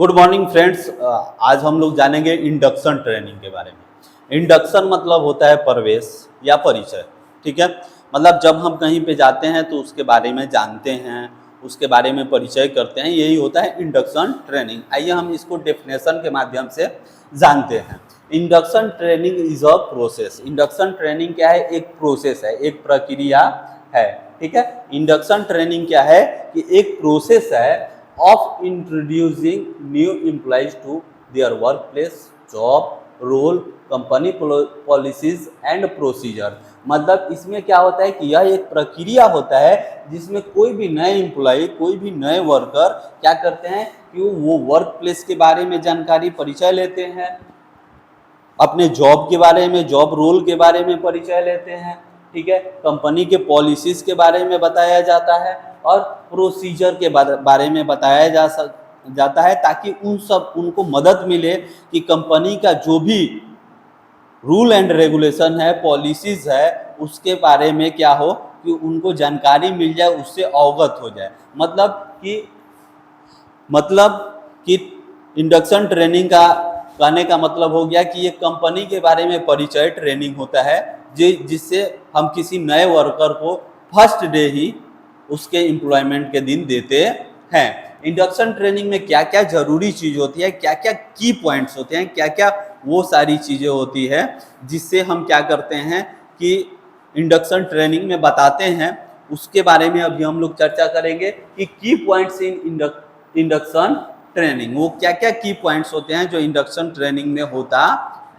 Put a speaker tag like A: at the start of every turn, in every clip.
A: Good morning friends. आज हम लोग जानेंगे इंडक्शन ट्रेनिंग के बारे में। इंडक्शन मतलब होता है प्रवेश या परिचय। ठीक है, मतलब जब हम कहीं पे जाते हैं तो उसके बारे में जानते हैं, उसके बारे में परिचय करते हैं, यही होता है इंडक्शन ट्रेनिंग। आइए हम इसको डेफिनेशन के माध्यम से जानते हैं। Induction training is a process. Induction training क्या है? एक प्रोसेस है, एक प्रक्रिया है। ठीक है, इंडक्शन ट्रेनिंग क्या है कि एक प्रोसेस है of introducing new employees to their workplace, job, role, company policies and procedure। मतलब इसमें क्या होता है कि यह एक प्रक्रिया होता है जिसमें कोई भी नए एम्प्लॉय, कोई भी नए वर्कर क्या करते हैं कि वो वर्क प्लेस के बारे में जानकारी, परिचय लेते हैं, अपने जॉब के बारे में, जॉब रोल के बारे में परिचय लेते हैं। ठीक है, कंपनी के पॉलिसीज के बारे में बताया जाता है और प्रोसीजर के बारे में बताया जाता है, ताकि उनको मदद मिले कि कंपनी का जो भी रूल एंड रेगुलेशन है, पॉलिसीज है, उसके बारे में क्या हो कि उनको जानकारी मिल जाए, उससे अवगत हो जाए। मतलब कि इंडक्शन ट्रेनिंग का कहने का मतलब हो गया कि ये कंपनी के बारे में परिचय ट्रेनिंग होता है, जिससे हम किसी नए वर्कर को फर्स्ट डे ही उसके एम्प्लॉयमेंट के दिन देते हैं। इंडक्शन ट्रेनिंग में क्या क्या जरूरी चीज होती है, क्या क्या की पॉइंट्स होते हैं, क्या क्या वो सारी चीजें होती है जिससे हम क्या करते हैं कि इंडक्शन ट्रेनिंग में बताते हैं, उसके बारे में अभी हम लोग चर्चा करेंगे कि की पॉइंट्स इन इंडक्शन ट्रेनिंग। वो क्या क्या की पॉइंट्स होते हैं जो इंडक्शन ट्रेनिंग में होता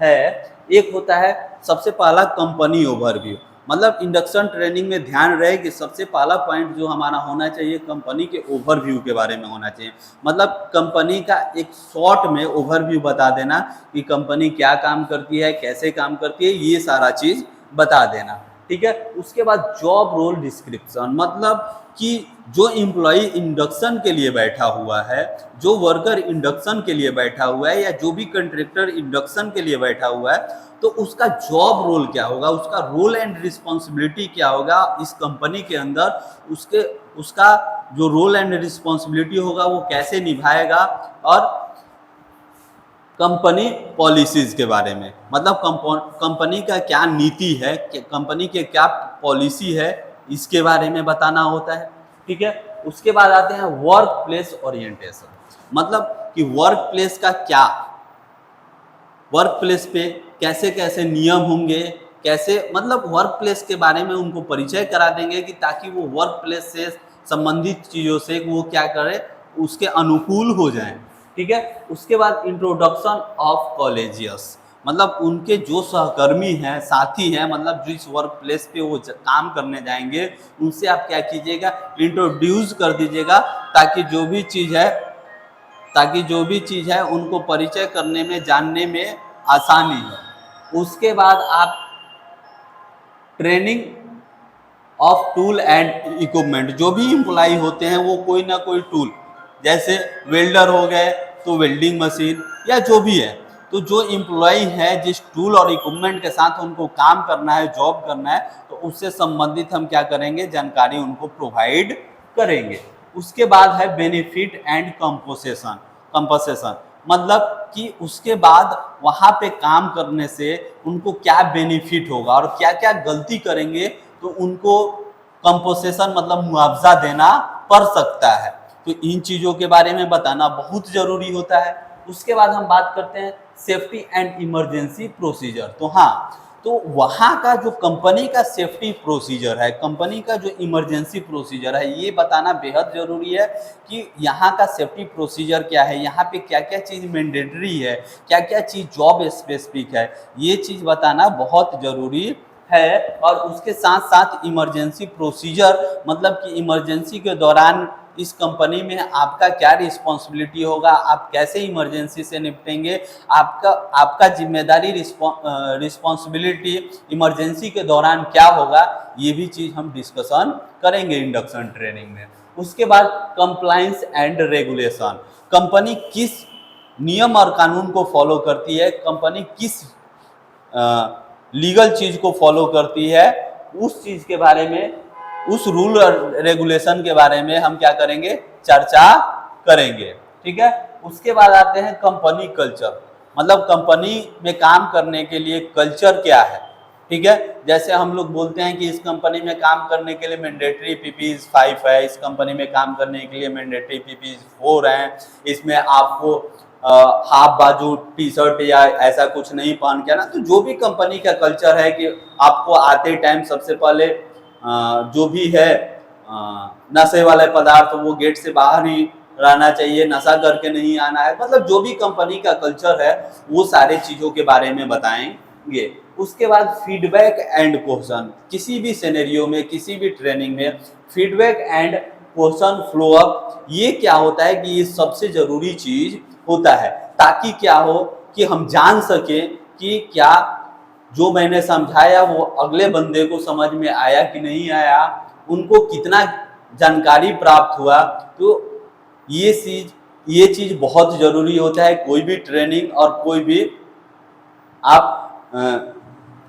A: है। एक होता है सबसे पहला कंपनी ओवरव्यू। मतलब इंडक्शन ट्रेनिंग में ध्यान रहे कि सबसे पहला पॉइंट जो हमारा होना चाहिए कंपनी के ओवरव्यू के बारे में होना चाहिए। मतलब कंपनी का एक शॉर्ट में ओवरव्यू बता देना कि कंपनी क्या काम करती है, कैसे काम करती है, ये सारा चीज बता देना। ठीक है, उसके बाद जॉब रोल डिस्क्रिप्शन, मतलब कि जो एम्प्लॉय इंडक्शन के लिए बैठा हुआ है, जो वर्कर इंडक्शन के लिए बैठा हुआ है, या जो भी कंट्रैक्टर इंडक्शन के लिए बैठा हुआ है, तो उसका जॉब रोल क्या होगा, उसका रोल एंड रिस्पॉन्सिबिलिटी क्या होगा इस कंपनी के अंदर, उसका जो रोल एंड रिस्पॉन्सिबिलिटी होगा वो कैसे निभाएगा, और कंपनी पॉलिसीज के बारे में, मतलब कंपनी का क्या नीति है, कंपनी के क्या पॉलिसी है, इसके बारे में बताना होता है। ठीक है, उसके बाद आते हैं वर्क प्लेस ओरिएंटेशन। मतलब कि वर्क प्लेस का क्या, वर्क प्लेस पे कैसे कैसे नियम होंगे, कैसे, मतलब वर्क प्लेस के बारे में उनको परिचय करा देंगे कि ताकि वो वर्क प्लेस से संबंधित चीज़ों से वो क्या करे, उसके अनुकूल हो जाएं। ठीक है, उसके बाद इंट्रोडक्शन ऑफ कॉलेजियस, मतलब उनके जो सहकर्मी हैं, साथी हैं, मतलब जिस वर्क प्लेस पे वो काम करने जाएंगे उनसे आप क्या कीजिएगा, इंट्रोड्यूस कर दीजिएगा, ताकि जो भी चीज़ है उनको परिचय करने में, जानने में आसानी हो। उसके बाद आप training of tool and equipment, जो भी एम्प्लॉय होते हैं वो कोई ना कोई टूल, जैसे वेल्डर हो गए तो वेल्डिंग मशीन या जो भी है, तो जो एम्प्लॉय है जिस टूल और इक्विपमेंट के साथ उनको काम करना है, जॉब करना है, तो उससे संबंधित हम क्या करेंगे, जानकारी उनको प्रोवाइड करेंगे। उसके बाद है बेनिफिट एंड कंपनसेशन, मतलब कि उसके बाद वहाँ पे काम करने से उनको क्या बेनिफिट होगा और क्या क्या गलती करेंगे तो उनको कंपनसेशन मतलब मुआवजा देना पड़ सकता है। तो इन चीज़ों के बारे में बताना बहुत ज़रूरी होता है। उसके बाद हम बात करते हैं सेफ्टी एंड इमरजेंसी प्रोसीजर। तो हाँ, तो वहाँ का जो कंपनी का सेफ्टी प्रोसीजर है, कंपनी का जो इमरजेंसी प्रोसीजर है, ये बताना बेहद ज़रूरी है कि यहाँ का सेफ्टी प्रोसीजर क्या है, यहाँ पे क्या क्या चीज़ मैंडेटरी है, क्या क्या चीज़ जॉब स्पेसिफिक है, ये चीज़ बताना बहुत ज़रूरी है। और उसके साथ साथ इमरजेंसी प्रोसीजर, मतलब कि इमरजेंसी के दौरान इस कंपनी में आपका क्या रिस्पॉन्सिबिलिटी होगा, आप कैसे इमरजेंसी से निपटेंगे, आपका जिम्मेदारी रिस्पॉन्सिबिलिटी इमरजेंसी के दौरान क्या होगा, ये भी चीज़ हम डिस्कशन करेंगे इंडक्शन ट्रेनिंग में। उसके बाद कंप्लायंस एंड रेगुलेशन, कंपनी किस नियम और कानून को फॉलो करती है, कंपनी किस लीगल चीज़ को फॉलो करती है, उस चीज़ के बारे में, उस रूल और रेगुलेशन के बारे में हम क्या करेंगे, चर्चा करेंगे। ठीक है। उसके बाद आते हैं कंपनी कल्चर, मतलब कंपनी में काम करने के लिए कल्चर क्या है, ठीक है। जैसे हम लोग बोलते हैं कि इस कंपनी में काम करने के लिए मैंडेटरी पीपीज 5 है, इस कंपनी में काम करने के लिए मैंडेटरी पीपीज 4 हैं, इसमें आपको हाफ बाजू टी शर्ट या ऐसा कुछ नहीं पहन के ना। तो जो भी कंपनी का कल्चर है कि आपको आते टाइम सबसे पहले जो भी है नशे वाले पदार्थ वो गेट से बाहर ही रहना चाहिए, नशा करके नहीं आना है, मतलब जो भी कंपनी का कल्चर है वो सारे चीज़ों के बारे में बताएंगे। उसके बाद फीडबैक एंड क्वेश्चन, किसी भी सिनेरियो में किसी भी ट्रेनिंग में feedback and question flow up, ये क्या होता है कि ये सबसे ज़रूरी चीज़ होता है, ताकि क्या हो कि हम जान सकें कि क्या जो मैंने समझाया वो अगले बंदे को समझ में आया कि नहीं आया, उनको कितना जानकारी प्राप्त हुआ। तो ये चीज़ बहुत ज़रूरी होता है कोई भी ट्रेनिंग और कोई भी आप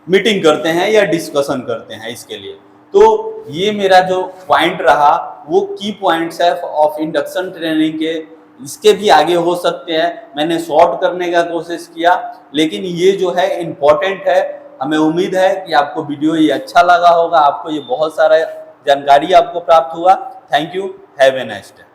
A: मीटिंग करते हैं या डिस्कशन करते हैं इसके लिए। तो ये मेरा जो पॉइंट रहा वो की पॉइंट्स है ऑफ इंडक्शन ट्रेनिंग के, इसके भी आगे हो सकते हैं, मैंने शॉर्ट करने का कोशिश किया, लेकिन ये जो है इम्पोर्टेंट है। हमें उम्मीद है कि आपको वीडियो ये अच्छा लगा होगा, आपको ये बहुत सारा जानकारी आपको प्राप्त हुआ। Thank you, have a nice day.